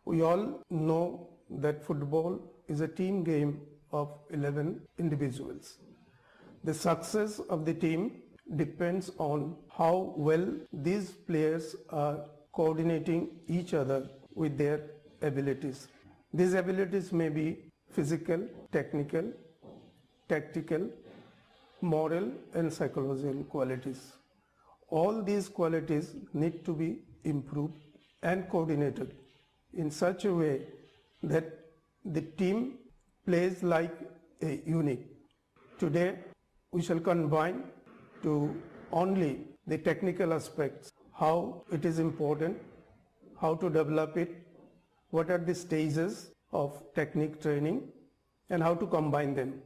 We all know that football is a team game of 11 individuals. The success of the team depends on how well these players are coordinating each other with their abilities. These abilities may be physical, technical, tactical, moral and psychological qualities. All these qualities need to be improved and coordinated in such a way that the team plays like a unit. Today we shall combine to only the technical aspects, how it is important, how to develop it, what are the stages of technique training and how to combine them.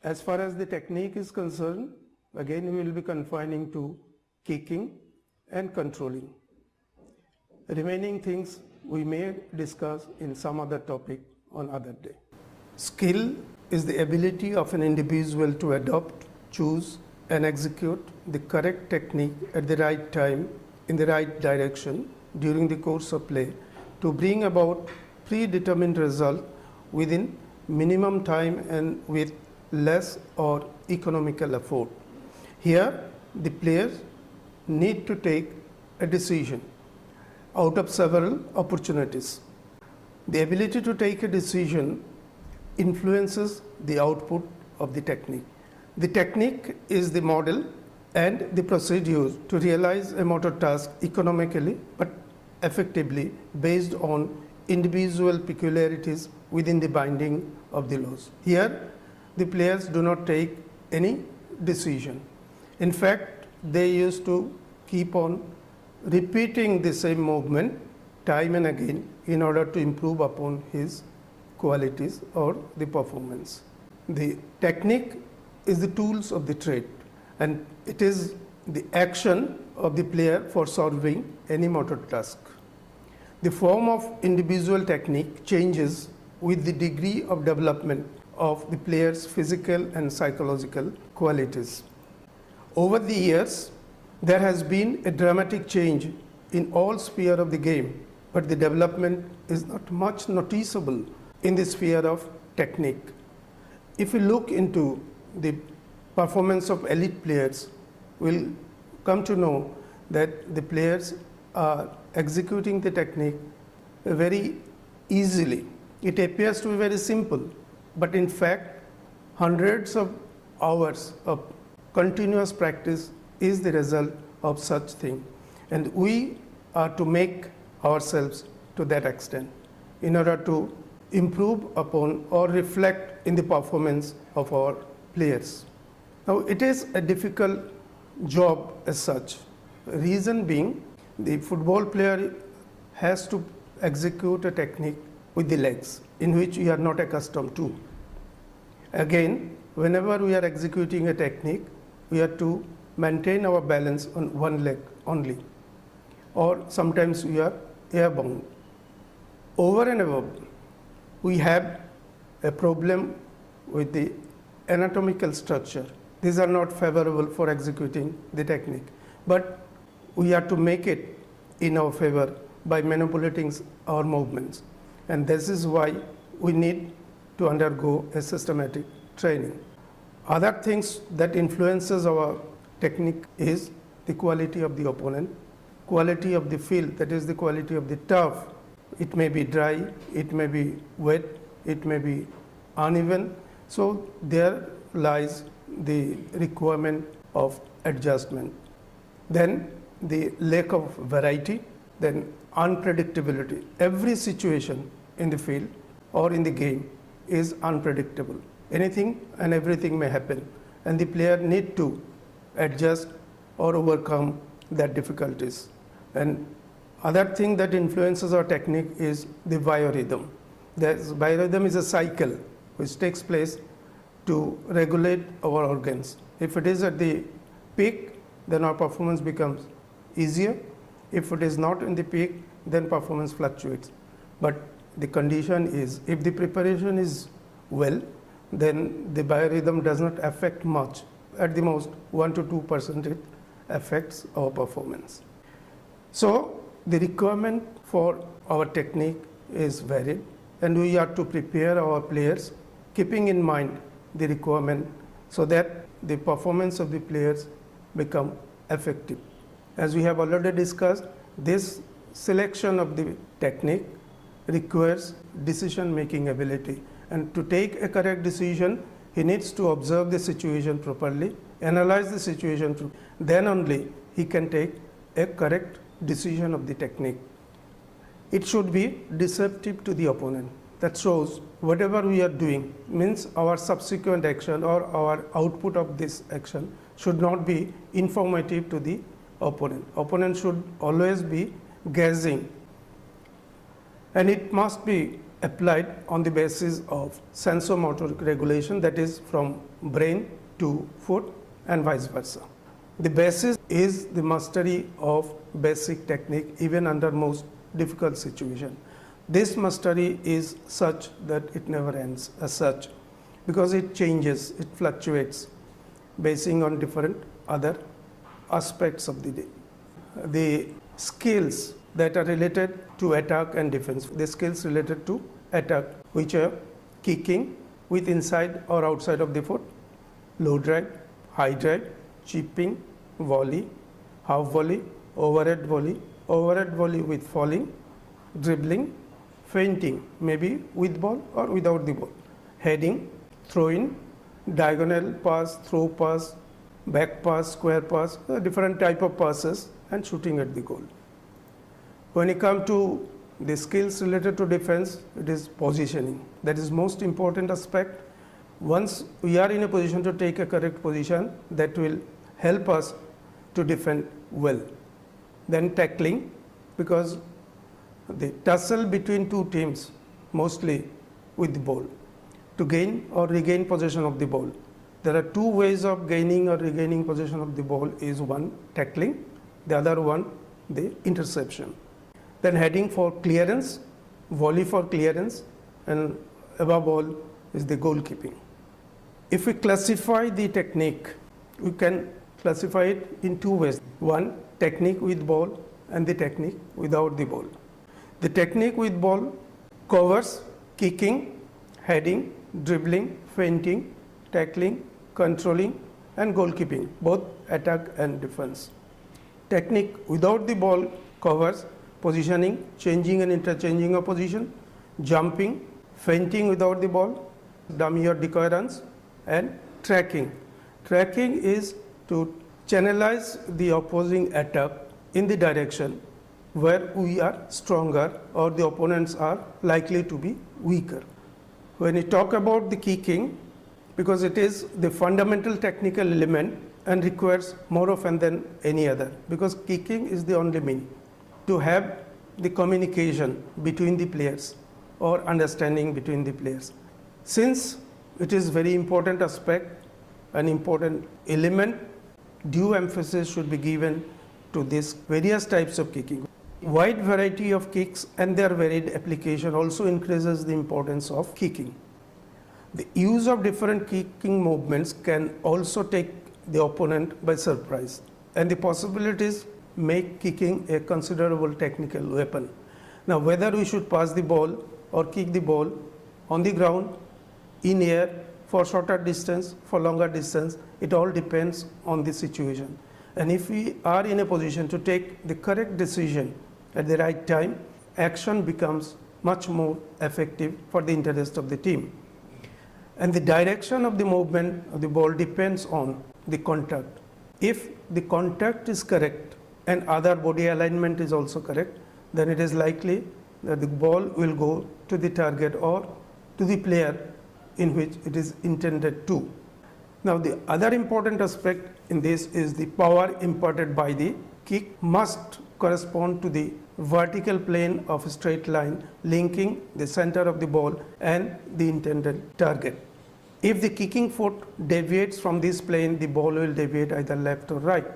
As far as the technique is concerned, again we will be confining to kicking and controlling. Remaining things we may discuss in some other topic on other day. Skill is the ability of an individual to adopt, choose and execute the correct technique at the right time in the right direction during the course of play to bring about predetermined result within minimum time and with less or economical effort. Here the players need to take a decision out of several opportunities. The ability to take a decision influences the output of the technique. The technique is the model and the procedure to realize a motor task economically but effectively based on individual peculiarities within the binding of the laws. Here, the players do not take any decision. In fact, they used to keep on repeating the same movement time and again in order to improve upon his qualities or the performance. The technique is the tools of the trade and it is the action of the player for solving any motor task. The form of individual technique changes with the degree of development of the player's physical and psychological qualities. Over the years, there has been a dramatic change in all spheres of the game, but the development is not much noticeable in the sphere of technique. If we look into the performance of elite players, we'll come to know that the players are executing the technique very easily. It appears to be very simple, but in fact, hundreds of hours of continuous practice is the result of such thing. And we are to make ourselves to that extent in order to improve upon or reflect in the performance of our players. Now, it is a difficult job as such. Reason being, the football player has to execute a technique with the legs in which we are not accustomed to. Again, whenever we are executing a technique, we are to maintain our balance on one leg only, or sometimes we are airbound. Over and above, we have a problem with the anatomical structure. These are not favorable for executing the technique, but we are to make it in our favor by manipulating our movements, and this is why we need to undergo a systematic training. Other things that influences our technique is the quality of the opponent, quality of the field, that is the quality of the turf. It may be dry, it may be wet, it may be uneven. So there lies the requirement of adjustment. Then the lack of variety, then unpredictability. Every situation in the field or in the game is unpredictable. Anything and everything may happen, and the player need to adjust or overcome that difficulties. And other thing that influences our technique is the biorhythm. The biorhythm is a cycle which takes place to regulate our organs. If it is at the peak, then our performance becomes easier. If it is not in the peak, then performance fluctuates. But the condition is, if the preparation is well, then the biorhythm does not affect much. At the most, 1 to 2% it affects our performance. So the requirement for our technique is varied, and we are to prepare our players keeping in mind the requirement so that the performance of the players become effective. As we have already discussed, this selection of the technique requires decision making ability, and to take a correct decision he needs to observe the situation properly, analyze the situation, then only he can take a correct decision of the technique. It should be deceptive to the opponent. That shows whatever we are doing means our subsequent action or our output of this action should not be informative to the opponent. Opponent should always be guessing, and it must be applied on the basis of sensomotor regulation, that is from brain to foot and vice versa. The basis is the mastery of basic technique even under most difficult situation. This mastery is such that it never ends as such, because it changes, it fluctuates basing on different other aspects of the day. The skills that are related to attack and defense, the skills related to attack, which are kicking with inside or outside of the foot, low drive, high drive, chipping, volley, half volley, overhead volley with falling, dribbling, feinting, maybe with ball or without the ball, heading, throwing, diagonal pass, throw pass, back pass, square pass, different type of passes, and shooting at the goal. When it comes to the skills related to defense, it is positioning. That is most important aspect. Once we are in a position to take a correct position, that will help us to defend well. Then tackling, because the tussle between two teams, mostly with the ball, to gain or regain possession of the ball. There are two ways of gaining or regaining possession of the ball. Is one tackling, the other one the interception. Then heading for clearance, volley for clearance, and above all is the goalkeeping. If we classify the technique, we can classify it in two ways. One, technique with ball, and the technique without the ball. The technique with ball covers kicking, heading, dribbling, feinting, tackling, controlling, and goalkeeping, both attack and defense. Technique without the ball covers positioning, changing and interchanging of position, jumping, feinting without the ball, dummy or decoy runs, and tracking. Tracking is to channelize the opposing attack in the direction where we are stronger or the opponents are likely to be weaker. When we talk about the kicking, because it is the fundamental technical element and requires more often than any other, because kicking is the only means to have the communication between the players or understanding between the players. Since it is very important aspect, an important element, due emphasis should be given to these various types of kicking. Wide variety of kicks and their varied application also increases the importance of kicking. The use of different kicking movements can also take the opponent by surprise, and the possibilities make kicking a considerable technical weapon. Now, whether we should pass the ball or kick the ball on the ground, in air, for shorter distance, for longer distance, it all depends on the situation. And if we are in a position to take the correct decision at the right time, action becomes much more effective for the interest of the team. And the direction of the movement of the ball depends on the contact. If the contact is correct and other body alignment is also correct, then it is likely that the ball will go to the target or to the player in which it is intended to. Now, the other important aspect in this is the power imparted by the kick must correspond to the vertical plane of a straight line linking the center of the ball and the intended target. If the kicking foot deviates from this plane, the ball will deviate either left or right.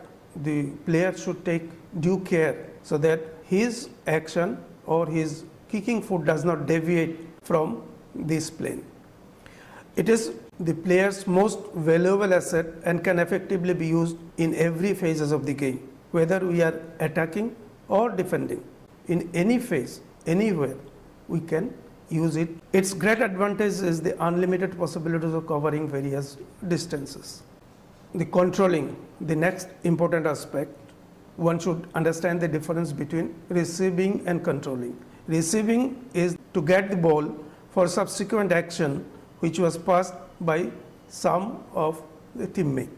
The player should take due care so that his action or his kicking foot does not deviate from this plane. It is the player's most valuable asset and can effectively be used in every phases of the game, whether we are attacking or defending. In any phase, anywhere, we can use it. Its great advantage is the unlimited possibilities of covering various distances. The controlling, the next important aspect, one should understand the difference between receiving and controlling. Receiving is to get the ball for subsequent action which was passed by some of the teammate.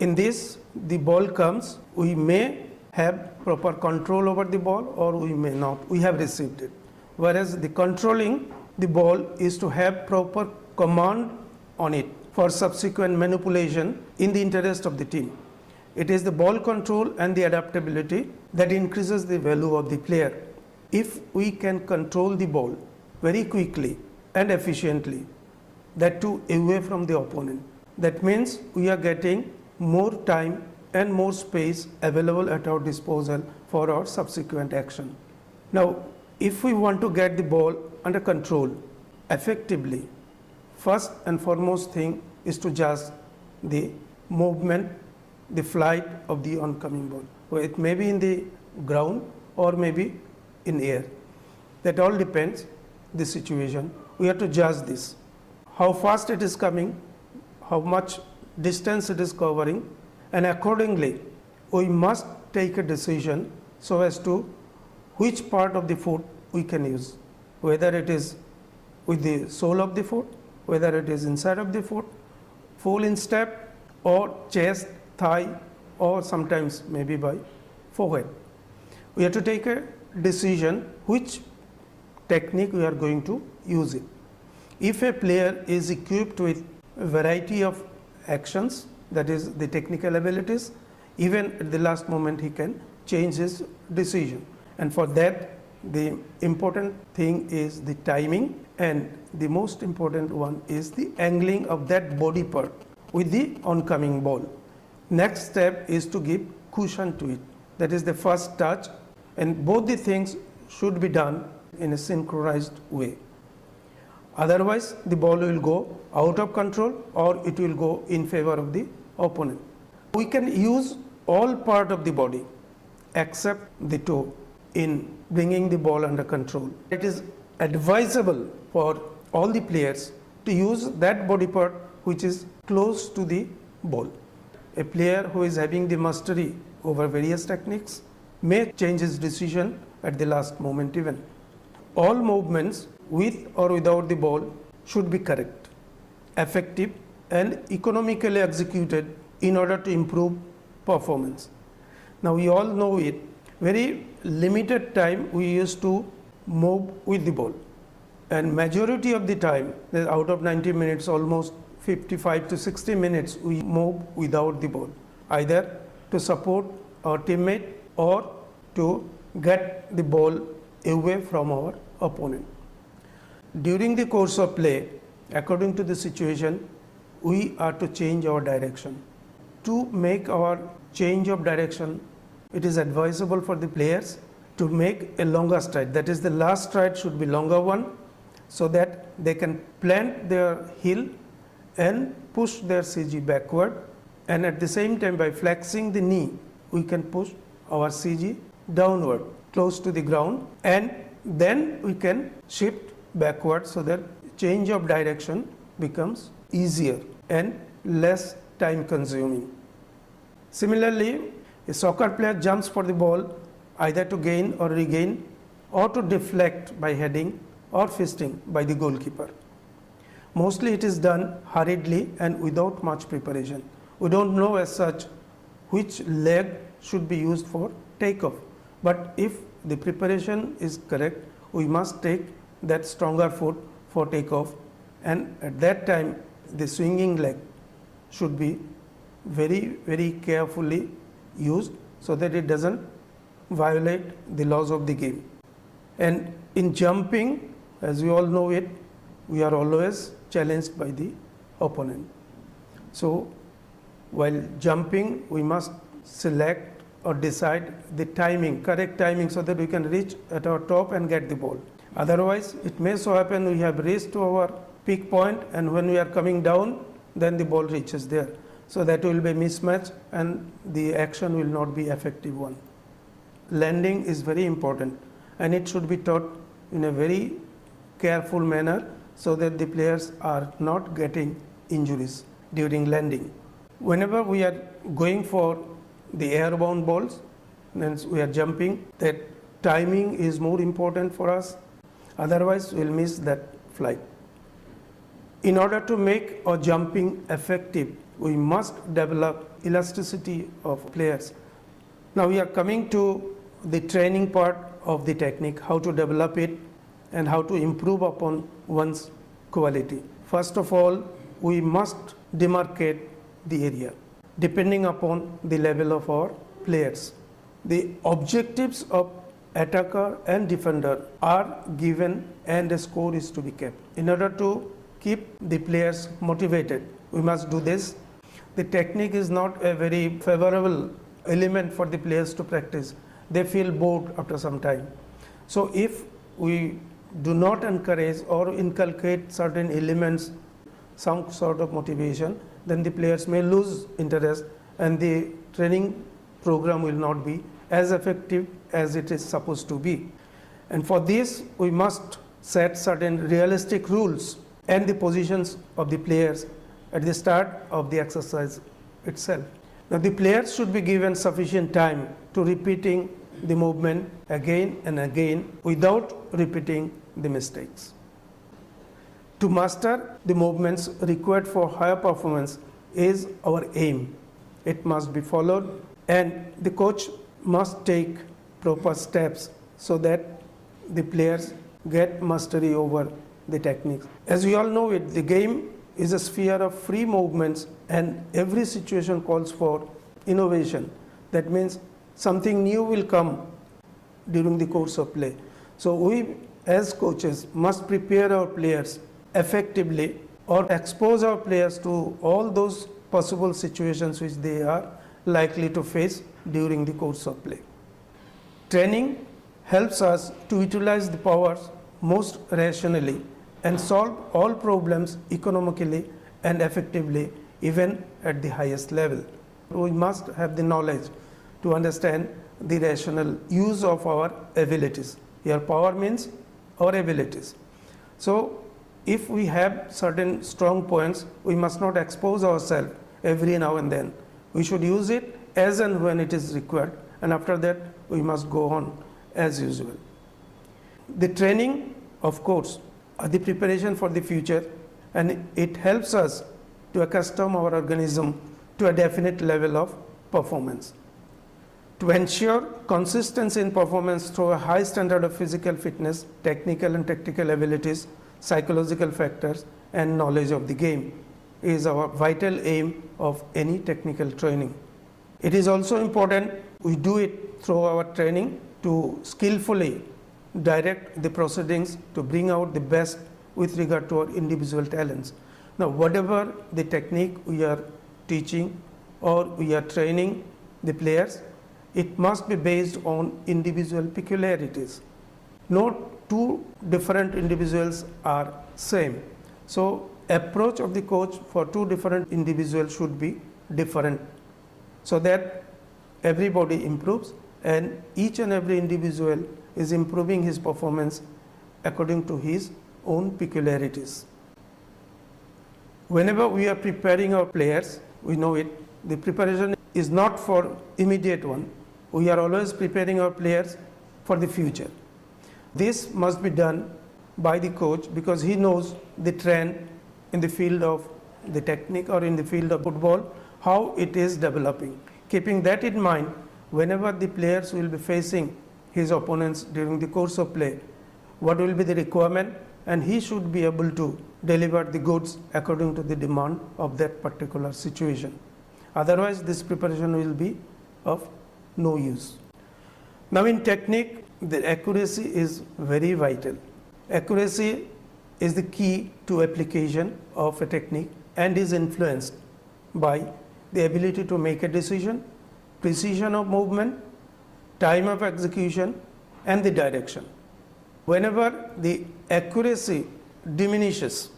In this, the ball comes, we may have proper control over the ball or we may not, we have received it. Whereas the controlling the ball is to have proper command on it for subsequent manipulation in the interest of the team. It is the ball control and the adaptability that increases the value of the player. If we can control the ball very quickly and efficiently, that too away from the opponent, that means we are getting more time and more space available at our disposal for our subsequent action. Now, if we want to get the ball under control effectively, first and foremost thing is to judge the movement, the flight of the oncoming ball. Well, it may be in the ground or maybe in air. That all depends the situation. We have to judge this. How fast it is coming, how much distance it is covering, and accordingly we must take a decision so as to which part of the foot we can use, whether it is with the sole of the foot, whether it is inside of the foot, full instep, or chest, thigh, or sometimes maybe by forehead. We have to take a decision which technique we are going to use it. If a player is equipped with a variety of actions, that is the technical abilities, even at the last moment he can change his decision. And for that, the important thing is the timing, and the most important one is the angling of that body part with the oncoming ball. Next step is to give cushion to it. That is the first touch, and both the things should be done in a synchronized way. Otherwise, the ball will go out of control or it will go in favor of the opponent. We can use all part of the body except the toe in bringing the ball under control. It is advisable for all the players to use that body part which is close to the ball. A player who is having the mastery over various techniques may change his decision at the last moment even. All movements with or without the ball should be correct, effective, and economically executed in order to improve performance. Now we all know it, very limited time we used to move with the ball, and majority of the time, out of 90 minutes, almost 55 to 60 minutes we move without the ball, either to support our teammate or to get the ball away from our opponent. During the course of play, according to the situation, we are to change our direction. To make our change of direction, it is advisable for the players to make a longer stride. That is, the last stride should be longer one, so that they can plant their heel and push their CG backward, and at the same time by flexing the knee, we can push our CG downward close to the ground, and then we can shift backward so that change of direction becomes easier and less time consuming. Similarly, a soccer player jumps for the ball either to gain or regain or to deflect by heading or fisting by the goalkeeper. Mostly it is done hurriedly and without much preparation. We don't know as such which leg should be used for takeoff, but if the preparation is correct, we must take that stronger foot for takeoff, and at that time the swinging leg should be very carefully used so that it doesn't violate the laws of the game. And in jumping, as we all know it, we are always challenged by the opponent. So while jumping, we must select or decide the timing, correct timing, so that we can reach at our top and get the ball. Otherwise, it may so happen we have reached to our peak point, and when we are coming down, then the ball reaches there. So that will be a mismatch and the action will not be effective one. Landing is very important, and it should be taught in a very careful manner so that the players are not getting injuries during landing. Whenever we are going for the airborne balls, then we are jumping, that timing is more important for us, otherwise we will miss that flight. In order to make our jumping effective, we must develop elasticity of players. Now we are coming to the training part of the technique, how to develop it and how to improve upon one's quality. First of all, we must demarcate the area depending upon the level of our players. The objectives of attacker and defender are given and a score is to be kept. In order to keep the players motivated, we must do this. The technique is not a very favorable element for the players to practice. They feel bored after some time. So if we do not encourage or inculcate certain elements, some sort of motivation, then the players may lose interest and the training program will not be as effective as it is supposed to be. And for this, we must set certain realistic rules and the positions of the players at the start of the exercise itself. Now, the players should be given sufficient time to repeating the movement again and again without repeating the mistakes. To master the movements required for higher performance is our aim. It must be followed and the coach must take proper steps so that the players get mastery over the techniques. As we all know it, the game is a sphere of free movements and every situation calls for innovation. That means something new will come during the course of play. So we as coaches must prepare our players effectively or expose our players to all those possible situations which they are likely to face during the course of play. Training helps us to utilize the powers most rationally and solve all problems economically and effectively, even at the highest level. We must have the knowledge to understand the rational use of our abilities. Here power means our abilities. So if we have certain strong points, we must not expose ourselves every now and then. We should use it as and when it is required, and after that we must go on as usual. The training, of course, are the preparation for the future, and it helps us to accustom our organism to a definite level of performance. To ensure consistency in performance through a high standard of physical fitness, technical and tactical abilities, psychological factors, and knowledge of the game is our vital aim of any technical training. It is also important we do it through our training to skillfully direct the proceedings to bring out the best with regard to our individual talents. Now, whatever the technique we are teaching or we are training the players, it must be based on individual peculiarities. No two different individuals are same. So, approach of the coach for two different individuals should be different so that everybody improves and each and every individual is improving his performance according to his own peculiarities. Whenever we are preparing our players, we know it, the preparation is not for immediate one. We are always preparing our players for the future. This must be done by the coach because he knows the trend in the field of the technique or in the field of football, how it is developing. Keeping that in mind, whenever the players will be facing his opponents during the course of play, what will be the requirement, and he should be able to deliver the goods according to the demand of that particular situation. Otherwise, this preparation will be of no use. Now, in technique, the accuracy is very vital. Accuracy is the key to application of a technique and is influenced by the ability to make a decision, precision of movement, time of execution, and the direction. Whenever the accuracy diminishes,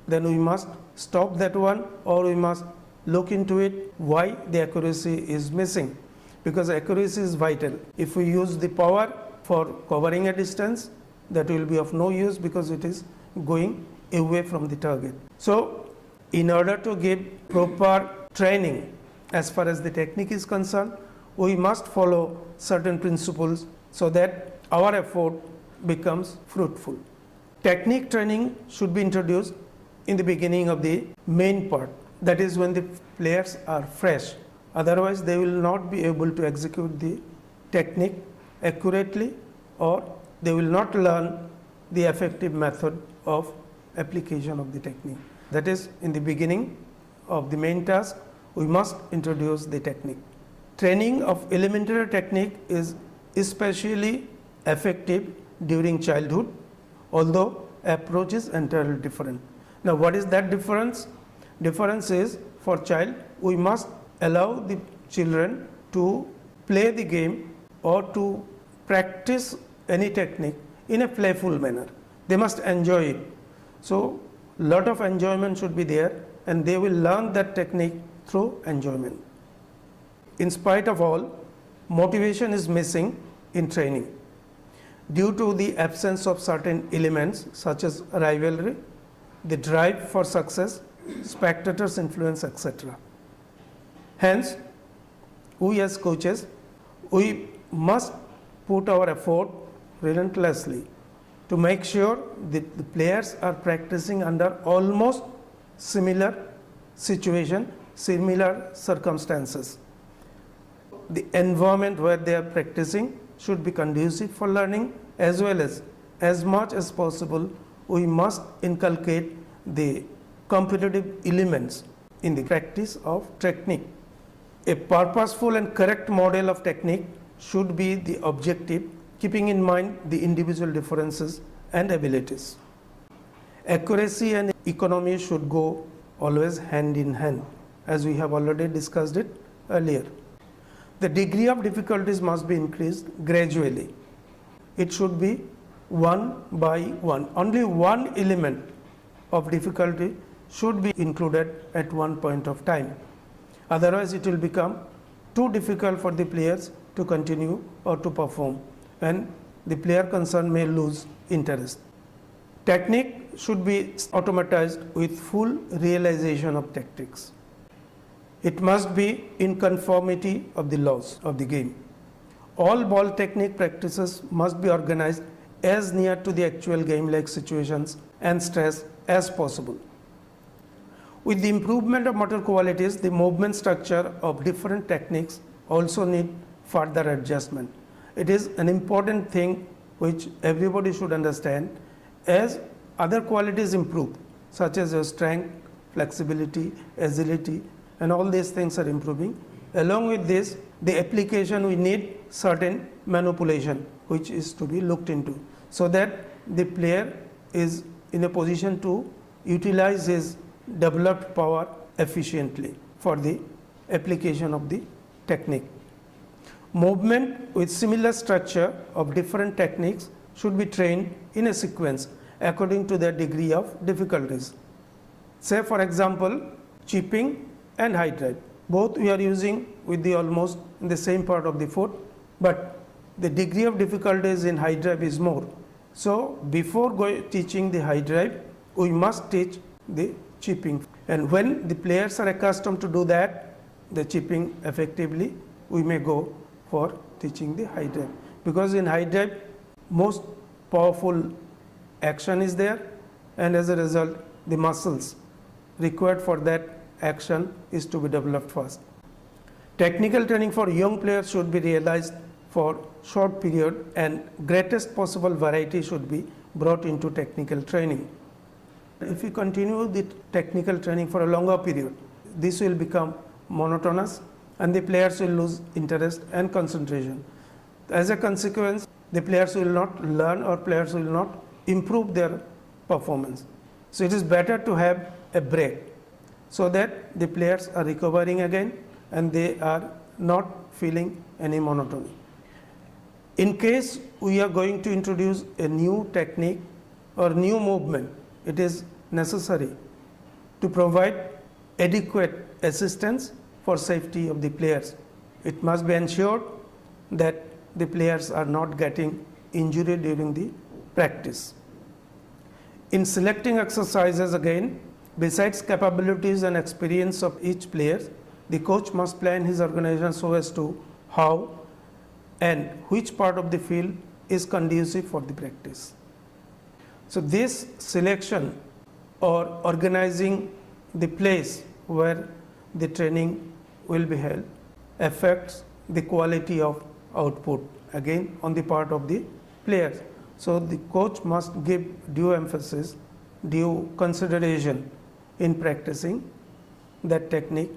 then we must stop that one or we must look into it why the accuracy is missing, because accuracy is vital. If we use the power for covering a distance that will be of no use because it is going away from the target. So, in order to give proper training as far as the technique is concerned, we must follow certain principles so that our effort becomes fruitful. Technique training should be introduced in the beginning of the main part, that is when the players are fresh. Otherwise, they will not be able to execute the technique accurately, or they will not learn the effective method of application of the technique. That is, in the beginning of the main task, we must introduce the technique. Training of elementary technique is especially effective during childhood, although approach is entirely different. Now, what is that difference? Difference is, for child, we must allow the children to play the game or to practice any technique in a playful manner. They must enjoy it. So, lot of enjoyment should be there, and they will learn that technique through enjoyment. In spite of all, motivation is missing in training due to the absence of certain elements such as rivalry, the drive for success, spectators' influence, etc. Hence, we as coaches, we must put our effort relentlessly to make sure that the players are practicing under almost similar situation, similar circumstances. The environment where they are practicing should be conducive for learning, as well as much as possible, we must inculcate the competitive elements in the practice of technique. A purposeful and correct model of technique should be the objective, keeping in mind the individual differences and abilities. Accuracy and economy should go always hand in hand, as we have already discussed it earlier. The degree of difficulties must be increased gradually. It should be one by one. Only one element of difficulty should be included at one point of time. Otherwise, it will become too difficult for the players to continue or to perform, and the player concerned may lose interest. Technique should be automatized with full realization of tactics. It must be in conformity of the laws of the game. All ball technique practices must be organized as near to the actual game-like situations and stress as possible. With the improvement of motor qualities, the movement structure of different techniques also need further adjustment. It is an important thing which everybody should understand. As other qualities improve, such as your strength, flexibility, agility, and all these things are improving. Along with this, the application, we need certain manipulation which is to be looked into, so that the player is in a position to utilize his developed power efficiently for the application of the technique. Movement with similar structure of different techniques should be trained in a sequence according to their degree of difficulties. Say for example, chipping and high drive. Both we are using with the almost in the same part of the foot, but the degree of difficulties in high drive is more. So before teaching the high drive, we must teach the chipping. And when the players are accustomed to do that, the chipping effectively, we may go for teaching the high drive. Because in high drive, most powerful action is there, and as a result, the muscles required for that action is to be developed first. Technical training for young players should be realized for short period, and greatest possible variety should be brought into technical training. If we continue the technical training for a longer period, this will become monotonous and the players will lose interest and concentration. As a consequence, the players will not learn or players will not improve their performance. So it is better to have a break so that the players are recovering again and they are not feeling any monotony. In case we are going to introduce a new technique or new movement, it is necessary to provide adequate assistance for safety of the players. It must be ensured that the players are not getting injured during the practice. In selecting exercises again, besides capabilities and experience of each player, the coach must plan his organization so as to how and which part of the field is conducive for the practice. So this selection or organizing the place where the training will be held affects the quality of output again on the part of the players. So the coach must give due emphasis, due consideration in practicing that technique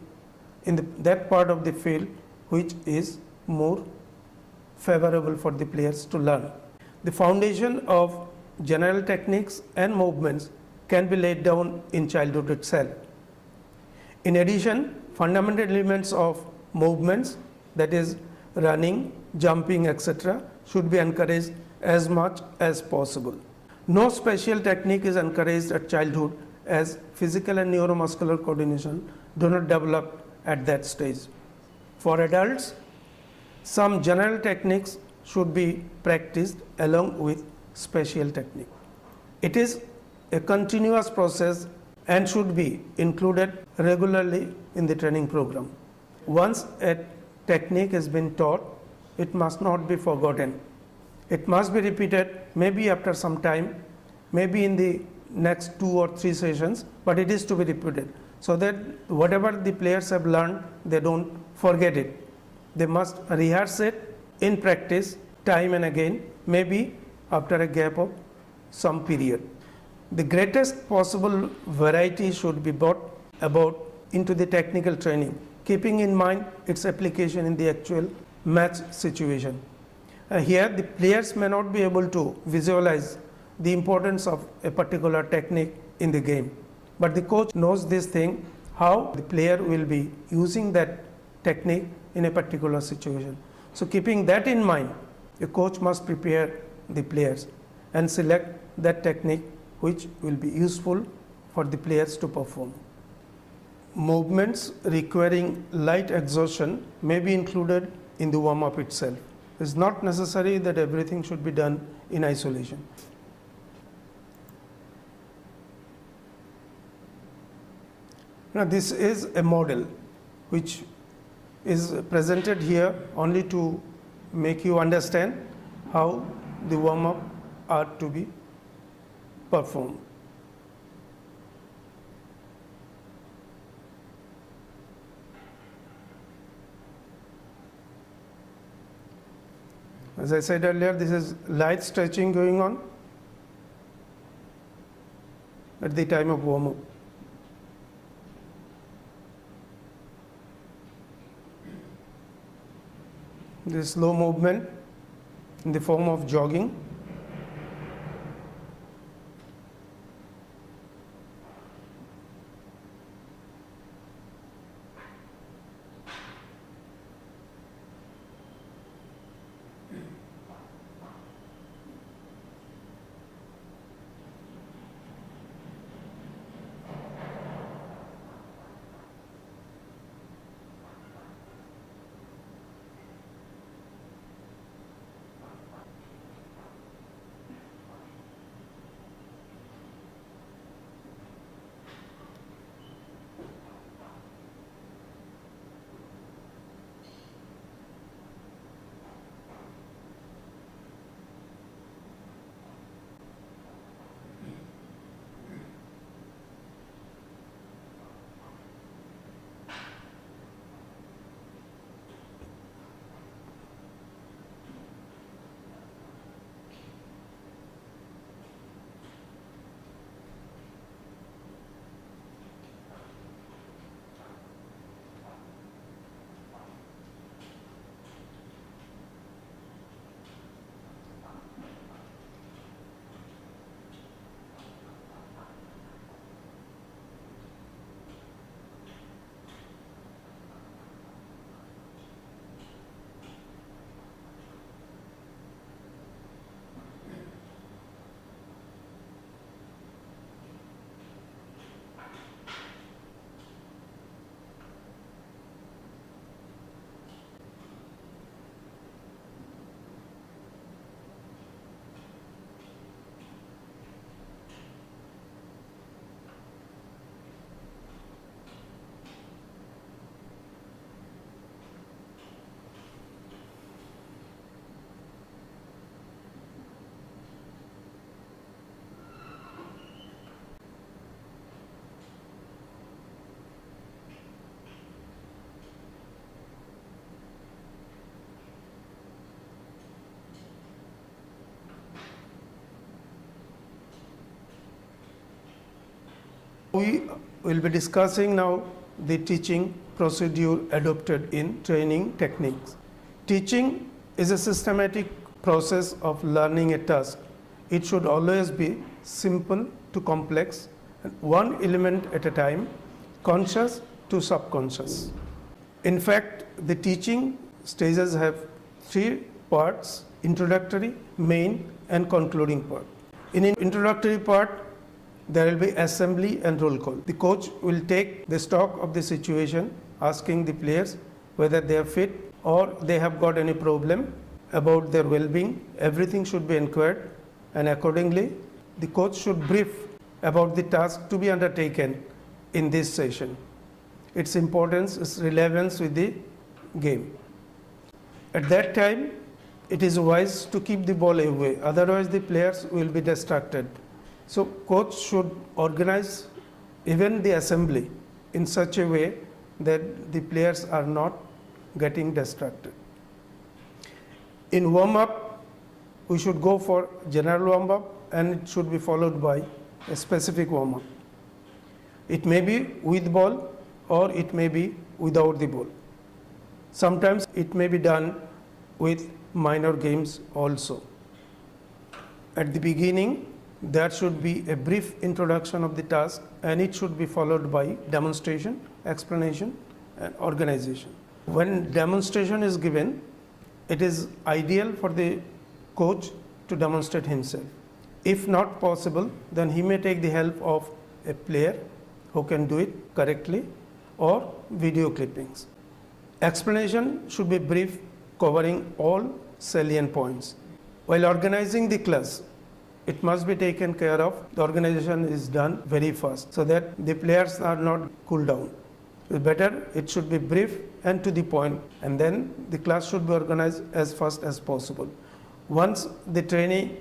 in that part of the field which is more favorable for the players to learn. The foundation of general techniques and movements can be laid down in childhood itself. In addition, fundamental elements of movements, that is running, jumping, etc., should be encouraged as much as possible. No special technique is encouraged at childhood as physical and neuromuscular coordination do not develop at that stage. For adults, some general techniques should be practiced along with special technique. It is a continuous process and should be included regularly in the training program. Once a technique has been taught, it must not be forgotten. It must be repeated maybe after some time, maybe in the next 2 or 3 sessions, but it is to be repeated so that whatever the players have learned, they don't forget it. They must rehearse it in practice time and again, maybe after a gap of some period. The greatest possible variety should be brought about into the technical training, keeping in mind its application in the actual match situation. Here the players may not be able to visualize the importance of a particular technique in the game, but the coach knows this thing, how the player will be using that technique in a particular situation. So keeping that in mind, a coach must prepare the players and select that technique which will be useful for the players to perform. Movements requiring light exertion may be included in the warm-up itself. It is not necessary that everything should be done in isolation. Now this is a model which is presented here only to make you understand how the warm-up are to be performed. As I said earlier, this is light stretching going on at the time of warm-up. This slow movement in the form of jogging. We will be discussing now the teaching procedure adopted in training techniques. Teaching is a systematic process of learning a task. It should always be simple to complex, one element at a time, conscious to subconscious. In fact, the teaching stages have three parts: introductory, main, and concluding part. In introductory part, there will be assembly and roll call. The coach will take the stock of the situation, asking the players whether they are fit or they have got any problem about their well-being. Everything should be inquired, and accordingly, the coach should brief about the task to be undertaken in this session, its importance, its relevance with the game. At that time, it is wise to keep the ball away, otherwise the players will be distracted. So coach should organize even the assembly in such a way that the players are not getting distracted. In warm-up, we should go for general warm-up, and it should be followed by a specific warm-up. It may be with ball or it may be without the ball. Sometimes it may be done with minor games also. At the beginning, there should be a brief introduction of the task, and it should be followed by demonstration, explanation, and organization. When demonstration is given, it is ideal for the coach to demonstrate himself. If not possible, then he may take the help of a player who can do it correctly, or video clippings. Explanation should be brief, covering all salient points. While organizing the class, it must be taken care of. The organization is done very fast so that the players are not cooled down. Better, it should be brief and to the point, and then the class should be organized as fast as possible. Once the trainee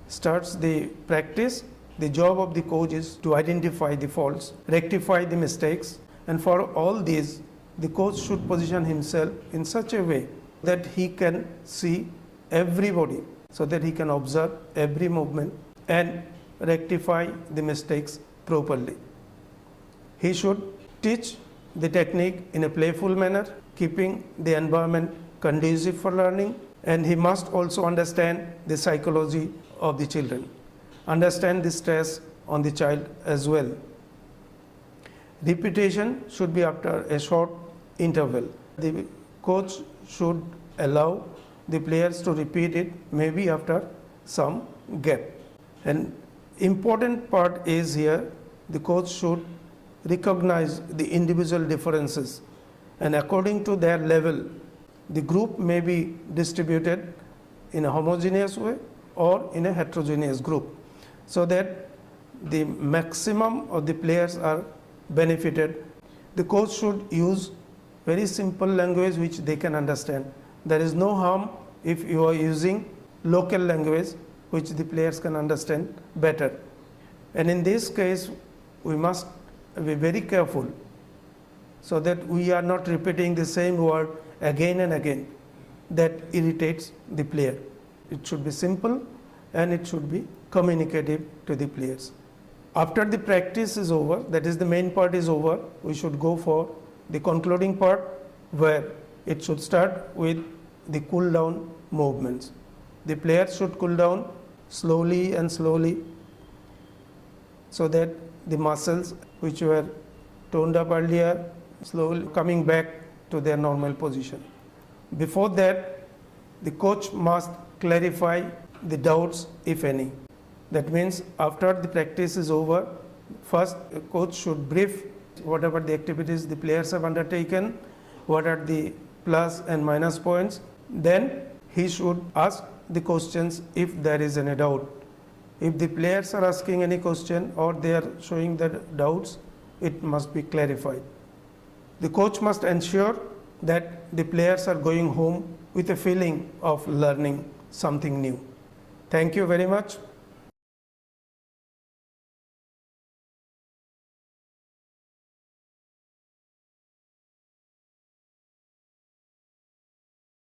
starts the practice, the job of the coach is to identify the faults, rectify the mistakes, and for all these, the coach should position himself in such a way that he can see everybody, so that he can observe every movement and rectify the mistakes properly. He should teach the technique in a playful manner, keeping the environment conducive for learning, and he must also understand the psychology of the children, understand the stress on the child as well. Repetition should be after a short interval. The coach should allow the players to repeat it maybe after some gap. An important part is here, the coach should recognize the individual differences, and according to their level, the group may be distributed in a homogeneous way or in a heterogeneous group, so that the maximum of the players are benefited. The coach should use very simple language which they can understand. There is no harm if you are using local language which the players can understand better. And in this case, we must be very careful so that we are not repeating the same word again and again. That irritates the player. It should be simple and it should be communicative to the players. After the practice is over, that is the main part is over, we should go for the concluding part, where it should start with the cool down movements. The players should cool down slowly and slowly, so that the muscles which were toned up earlier slowly coming back to their normal position. Before that, the coach must clarify the doubts, if any. That means after the practice is over, first a coach should brief whatever the activities the players have undertaken, what are the plus and minus points. Then he should ask the questions if there is any doubt. If the players are asking any question or they are showing their doubts, it must be clarified. The coach must ensure that the players are going home with a feeling of learning something new. Thank you very much.